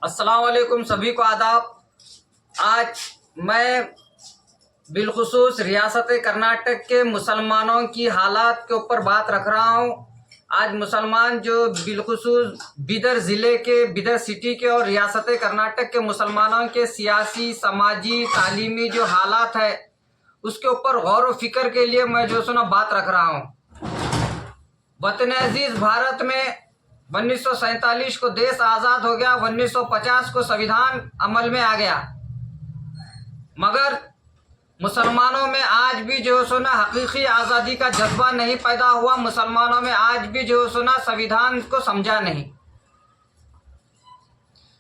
अस्सलाम वालेकुम, सभी को आदाब। आज मैं बिलखुसूस रियासत कर्नाटक के मुसलमानों की हालात के ऊपर बात रख रहा हूँ। आज मुसलमान जो बिलखुसूस बिदर ज़िले के, बिदर सिटी के और रियासत कर्नाटक के मुसलमानों के सियासी, समाजी, तालीमी जो हालात है उसके ऊपर गौर व फिक्र के लिए मैं जो सुना बात रख रहा हूँ। वतन अजीज भारत में 1947 को देश आज़ाद हो गया, 1950 को संविधान अमल में आ गया, मगर मुसलमानों में आज भी जो सुना हकीकी आज़ादी का जज्बा नहीं पैदा हुआ। मुसलमानों में आज भी जो सुना संविधान को समझा नहीं,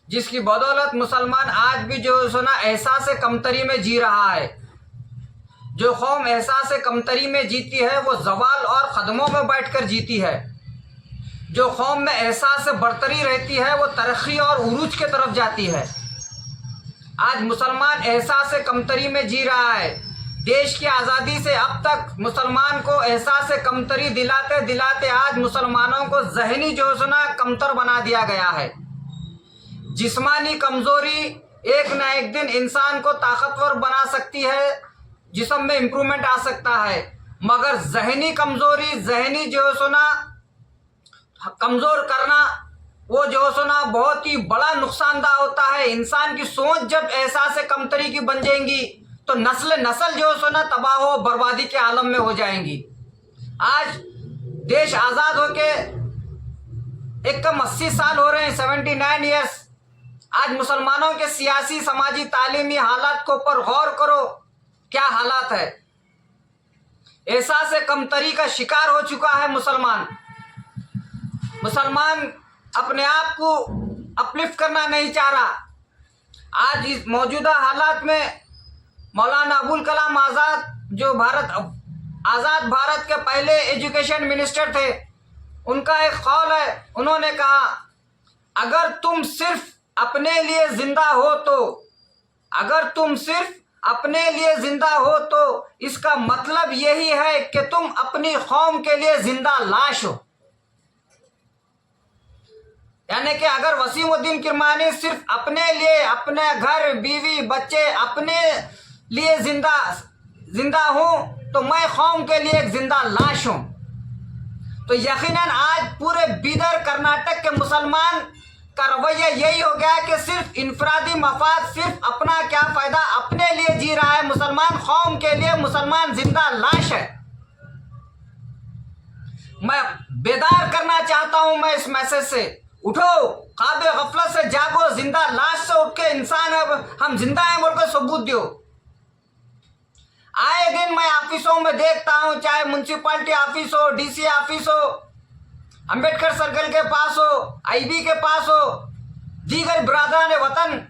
जिसकी बदौलत मुसलमान आज भी जो सुना एहसास कमतरी में जी रहा है। जो कौम एहसास कमतरी में जीती है वो जवाल और कदमों में बैठकर जीती है। जो कौम में एहसास बरतरी रहती है वो तरक्की और उरूज के तरफ जाती है। आज मुसलमान एहसास कमतरी में जी रहा है। देश की आज़ादी से अब तक मुसलमान को एहसास कमतरी दिलाते दिलाते आज मुसलमानों को जहनी जो सुना कमतर बना दिया गया है। जिस्मानी कमज़ोरी एक न एक दिन इंसान को ताकतवर बना सकती है, जिस्म में इम्प्रूवमेंट आ सकता है, मगर जहनी कमज़ोरी, जहनी जो सुना कमज़ोर करना वो जो सुना बहुत ही बड़ा नुकसानदा होता है। इंसान की सोच जब एहसास कमतरी की बन जाएंगी तो नस्ल जो सुना तबाह हो बर्बादी के आलम में हो जाएंगी। आज देश आज़ाद होके एक कम 80 साल हो रहे हैं, 79 ईयर्स। आज मुसलमानों के सियासी, समाजी, तालीमी हालात के ऊपर गौर करो, क्या हालात है। एहसास कमतरी का शिकार हो चुका है मुसलमान अपने आप को अपलिफ्ट करना नहीं चाह रहा। आज इस मौजूदा हालात में मौलाना अबुल कलाम आज़ाद जो आज़ाद भारत के पहले एजुकेशन मिनिस्टर थे, उनका एक कौल है, उन्होंने कहा अगर तुम सिर्फ अपने लिए जिंदा हो तो, अगर तुम सिर्फ अपने लिए जिंदा हो तो इसका मतलब यही है कि तुम अपनी कौम के लिए जिंदा लाश हो। यानी कि अगर वसीमुद्दीन किरमानी सिर्फ अपने लिए, अपने घर, बीवी, बच्चे, अपने लिए जिंदा हूं तो मैं कौम के लिए एक जिंदा लाश हूं। तो यकीनन आज पूरे बिदर कर्नाटक के मुसलमान का रवैया यही हो गया कि सिर्फ इनफरादी मफाद, सिर्फ अपना क्या फायदा, अपने लिए जी रहा है मुसलमान, कौम के लिए मुसलमान जिंदा लाश है। मैं बेदार करना चाहता हूं मैं इस मैसेज से, उठो, ख्वाब गफलत से जागो, जिंदा लाश से उठ के इंसान अब हम जिंदा हैं बोल कर सबूत दो। आए दिन मैं ऑफिसों में देखता हूं, चाहे म्यूनसिपालिटी ऑफिस हो, डीसी ऑफिस हो, अंबेडकर सर्कल के पास हो, आईबी के पास हो, दीगर बिरादरान वतन,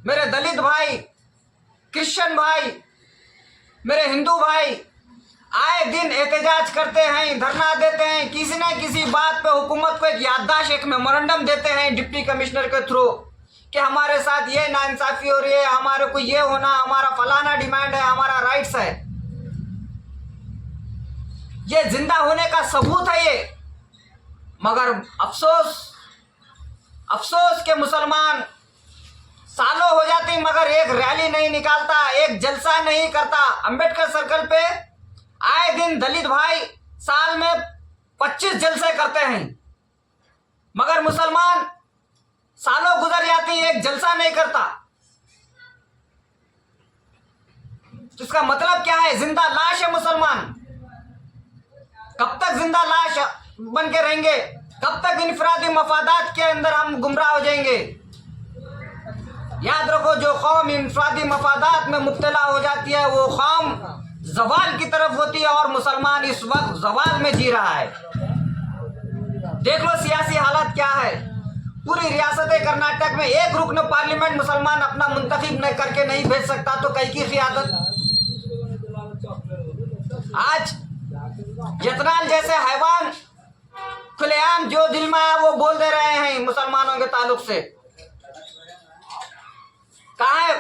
मेरे दलित भाई, क्रिश्चियन भाई, मेरे हिंदू भाई आए दिन एहतजाज करते हैं, धरना देते हैं, किसी न किसी बात पे हुकूमत को एक याददाश्त, एक मेमोरेंडम देते हैं डिप्टी कमिश्नर के थ्रू कि हमारे साथ ये नाइंसाफी हो रही है, हमारे को ये होना, हमारा फलाना डिमांड है, हमारा राइट्स है। ये जिंदा होने का सबूत है ये। मगर अफसोस के मुसलमान सालों हो जाती मगर एक रैली नहीं निकालता, एक जलसा नहीं करता। अंबेडकर सर्कल पे आए दिन दलित भाई साल में 25 जलसे करते हैं, मगर मुसलमान सालों गुजर जाती एक जलसा नहीं करता। इसका मतलब क्या है? जिंदा लाश है मुसलमान। कब तक जिंदा लाश बन के रहेंगे? कब तक इनफरादी मफादात के अंदर हम गुमराह हो जाएंगे? याद रखो, जो कौम इनफरादी मफादात में मुब्तला हो जाती है वो कौम जवाल की तरफ होती है, और मुसलमान इस वक्त जवाल में जी रहा है। देख लो सियासी हालत क्या है। पूरी रियासत कर्नाटक में एक रुकन पार्लियामेंट मुसलमान अपना मुंतखब करके नहीं भेज सकता, तो कई की क़ियादत। आज यतनाल जैसे हैवान खुलेआम जो दिल में आया वो बोल दे रहे हैं मुसलमानों के ताल्लुक से। कहाँ है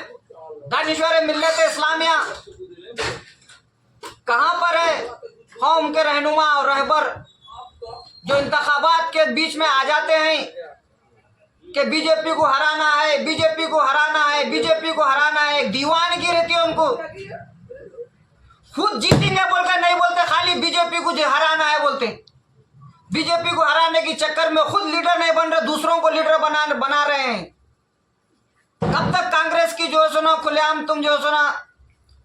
दानिश्वर मिल्लत इस्लामिया? कहाँ पर है कौम के रहनुमा और रहबर जो इंतखाबात के बीच में आ जाते हैं कि बीजेपी को हराना है, बीजेपी को हराना है, बीजेपी को हराना है। एक दीवानगी रहती है उनको, खुद जीतेंगे बोलकर नहीं बोलते, खाली बीजेपी को हराना है बोलते। बीजेपी को हराने के चक्कर में खुद लीडर नहीं बन रहे, दूसरों को लीडर बना रहे हैं। कब तक कांग्रेस की जो सुनो खुलेआम तुम जो सुना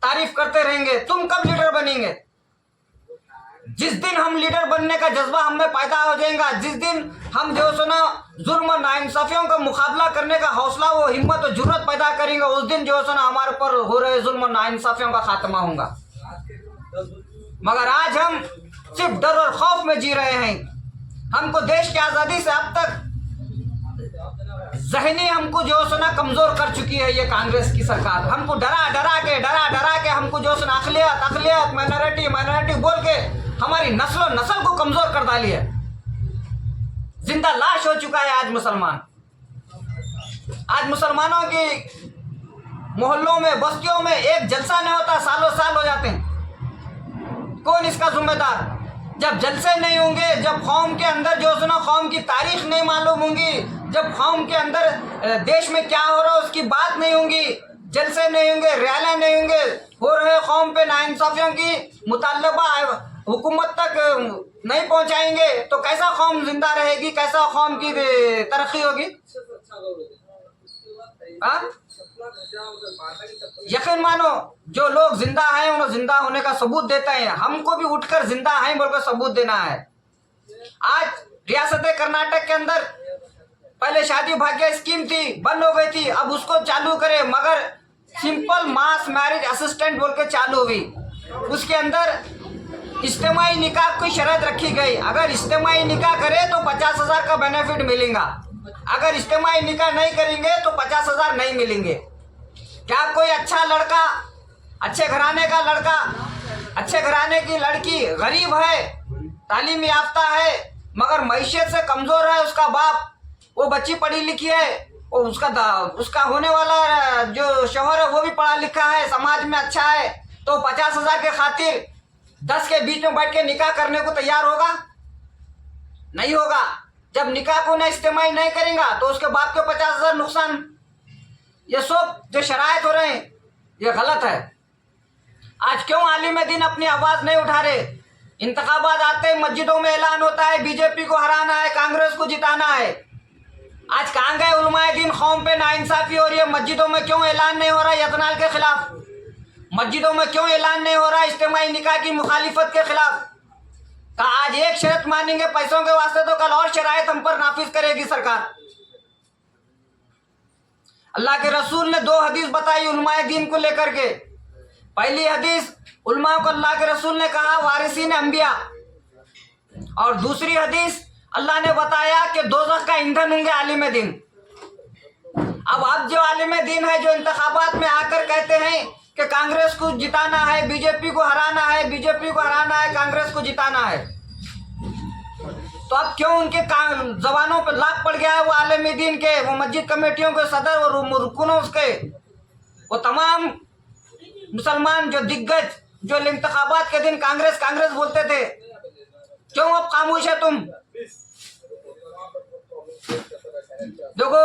तारीफ करते रहेंगे? तुम कब लीडर बनेंगे? जिस दिन हम लीडर बनने का जज्बा हमें पैदा हो जाएगा, जिस दिन हम जो सुना जुल्म और नाइंसाफियों का मुकाबला करने का हौसला, वो हिम्मत और जुर्रत पैदा करेंगे, उस दिन जो सुना हमारे पर हो रहे जुल्म और नाइंसाफियों का खात्मा होगा। मगर आज हम सिर्फ डर और खौफ में जी रहे हैं। हमको देश की आजादी से अब तक जहनी हमको जो सुना कमजोर कर चुकी है ये कांग्रेस की सरकार। हमको डरा डरा के हमको जो सुना अकलियत माइनॉरिटी बोल के हमारी नस्ल को कमजोर कर डाली है। जिंदा लाश हो चुका है आज मुसलमान। आज मुसलमानों की मोहल्लों में बस्तियों में एक जलसा नहीं होता, सालों साल हो जाते हैं। कौन इसका जिम्मेदार? जब जलसे नहीं होंगे, जब कौम के अंदर जो सुना कौम की तारीख नहीं मालूम होंगी, जब कौम के अंदर देश में क्या हो रहा है उसकी बात नहीं होंगी, जलसे नहीं होंगे, रैलियां नहीं होंगे, हो रहे कौम पे नाइंसाफियों की मुतालबा हुकूमत तक नहीं पहुंचाएंगे, तो कैसा कौम जिंदा रहेगी, कैसा कौम की तरक्की होगी? यकीन मानो जो लोग जिंदा हैं उन्हें जिंदा होने का सबूत देते हैं। हमको भी उठकर जिंदा हैं बोलकर सबूत देना है। आज रियासत कर्नाटक के अंदर पहले शादी भाग्य स्कीम थी, बंद हो गई थी, अब उसको चालू करे, मगर सिंपल मास मैरिज असिस्टेंट बोल के चालू हुई। उसके अंदर इज्तिमाई निकाह की शर्त रखी गई, अगर इज्तिमाई निकाह करे तो 50,000 का बेनिफिट मिलेगा, अगर इज्तिमाई निकाह नहीं करेंगे तो 50,000 नहीं मिलेंगे। क्या कोई अच्छा लड़का, अच्छे घराने का लड़का, अच्छे घराने की लड़की गरीब है, तालीम याफ्ता है, मगर मैशियत से कमजोर है, उसका बाप, वो बच्ची पढ़ी लिखी है, वो उसका होने वाला जो शौहर है वो भी पढ़ा लिखा है, समाज में अच्छा है, तो 50,000 के खातिर 10 के बीच में बैठ के निकाह करने को तैयार होगा? नहीं होगा। जब निकाह को न इस्तेमाल नहीं करेगा तो उसके बाप के 50,000 नुकसान। ये सब जो शरायत हो रहे हैं ये गलत है। आज क्यों आलिम दीन अपनी आवाज नहीं उठा रहे? इंतखाबात आते हैं, मस्जिदों में ऐलान होता है बीजेपी को हराना है, कांग्रेस को जिताना है। आज कहाँ गए उलमाए दीन? कौम पे नाइंसाफी हो रही है, मस्जिदों में क्यों ऐलान नहीं हो रहा है यतनाल के खिलाफ? मस्जिदों में क्यों ऐलान नहीं हो रहा है इज्तिमाई निकाह की मुखालिफत के खिलाफ? आज एक शर्त मानेंगे पैसों के वास्ते तो कल और शरायत हम पर नाफिज करेगी सरकार। अल्लाह के रसूल ने 2 हदीस बताई उलमाए दीन को लेकर के। पहली हदीस उलमा को अल्लाह के रसूल ने कहा वारिसीन अंबिया, और दूसरी हदीस अल्लाह ने बताया कि दोज़ख का ईंधन होंगे आलिम दीन। अब जो आलिम दीन है जो इंतखाबात में आकर कहते हैं कि कांग्रेस को जिताना है, बीजेपी को हराना है, बीजेपी को हराना है, कांग्रेस को जिताना है, तो अब क्यों उनके जबानों पर लाग पड़ गया है? वो आलिम दीन के, वो मस्जिद कमेटियों के सदर और रुकनों उसके, वो तमाम मुसलमान जो दिग्गज जो इंतखाबात के दिन कांग्रेस बोलते थे, क्यों अब खामोश है तुम? देखो,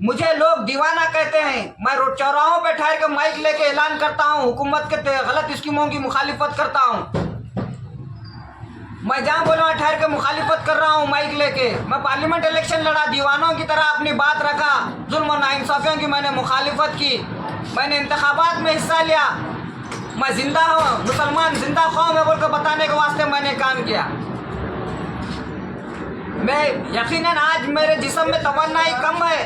मुझे लोग दीवाना कहते हैं, मैं रोड चौराहों पे ठहर के माइक लेके ऐलान करता हूँ, हुकूमत के गलत स्कीमों की मुखालिफत करता हूँ। मैं जहाँ बोलूँ ठहर के मुखालिफत कर रहा हूँ माइक लेके। मैं पार्लियामेंट इलेक्शन लड़ा, दीवानों की तरह अपनी बात रखा, जुल्म और नाइंसाफियों की मैंने मुखालिफत की, मैंने इंतखाबात में हिस्सा लिया, मैं जिंदा हूँ, मुसलमान जिंदा कौम है बोल कर बताने के वास्ते मैंने काम किया। मैं यकीनन आज मेरे जिस्म में तमन्नाई कम है,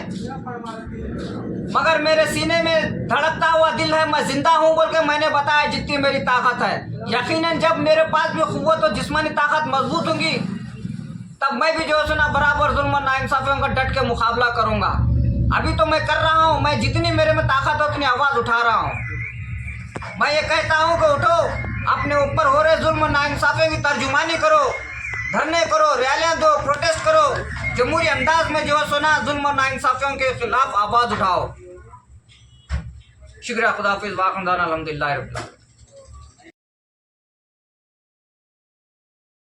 मगर मेरे सीने में धड़कता हुआ दिल है, मैं जिंदा हूँ बोल के मैंने बताया जितनी मेरी ताकत है। यकीनन जब मेरे पास भी कुव्वत और जिस्मानी ताकत मजबूत होंगी तब मैं भी जो है ना बराबर जुल्म और नाइंसाफियों का डट के मुकाबला करूँगा। अभी तो मैं कर रहा हूँ, मैं जितनी मेरे में ताकत है उतनी आवाज़ उठा रहा हूँ। मैं ये कहता हूँ कि उठो, अपने ऊपर हो रहे जुल्म और नाइंसाफियों की तर्जुमानी करो, धरने करो, रैलियां दो, प्रोटेस्ट करो, जमहूरी अंदाज में जो है सुना जुल्म और नाइंसाफियों के खिलाफ आवाज़ उठाओ। शुक्रिया, खुदा हाफिज़, वाक़िदान अल्हम्दुलिल्लाह रब्बिल आलमीन।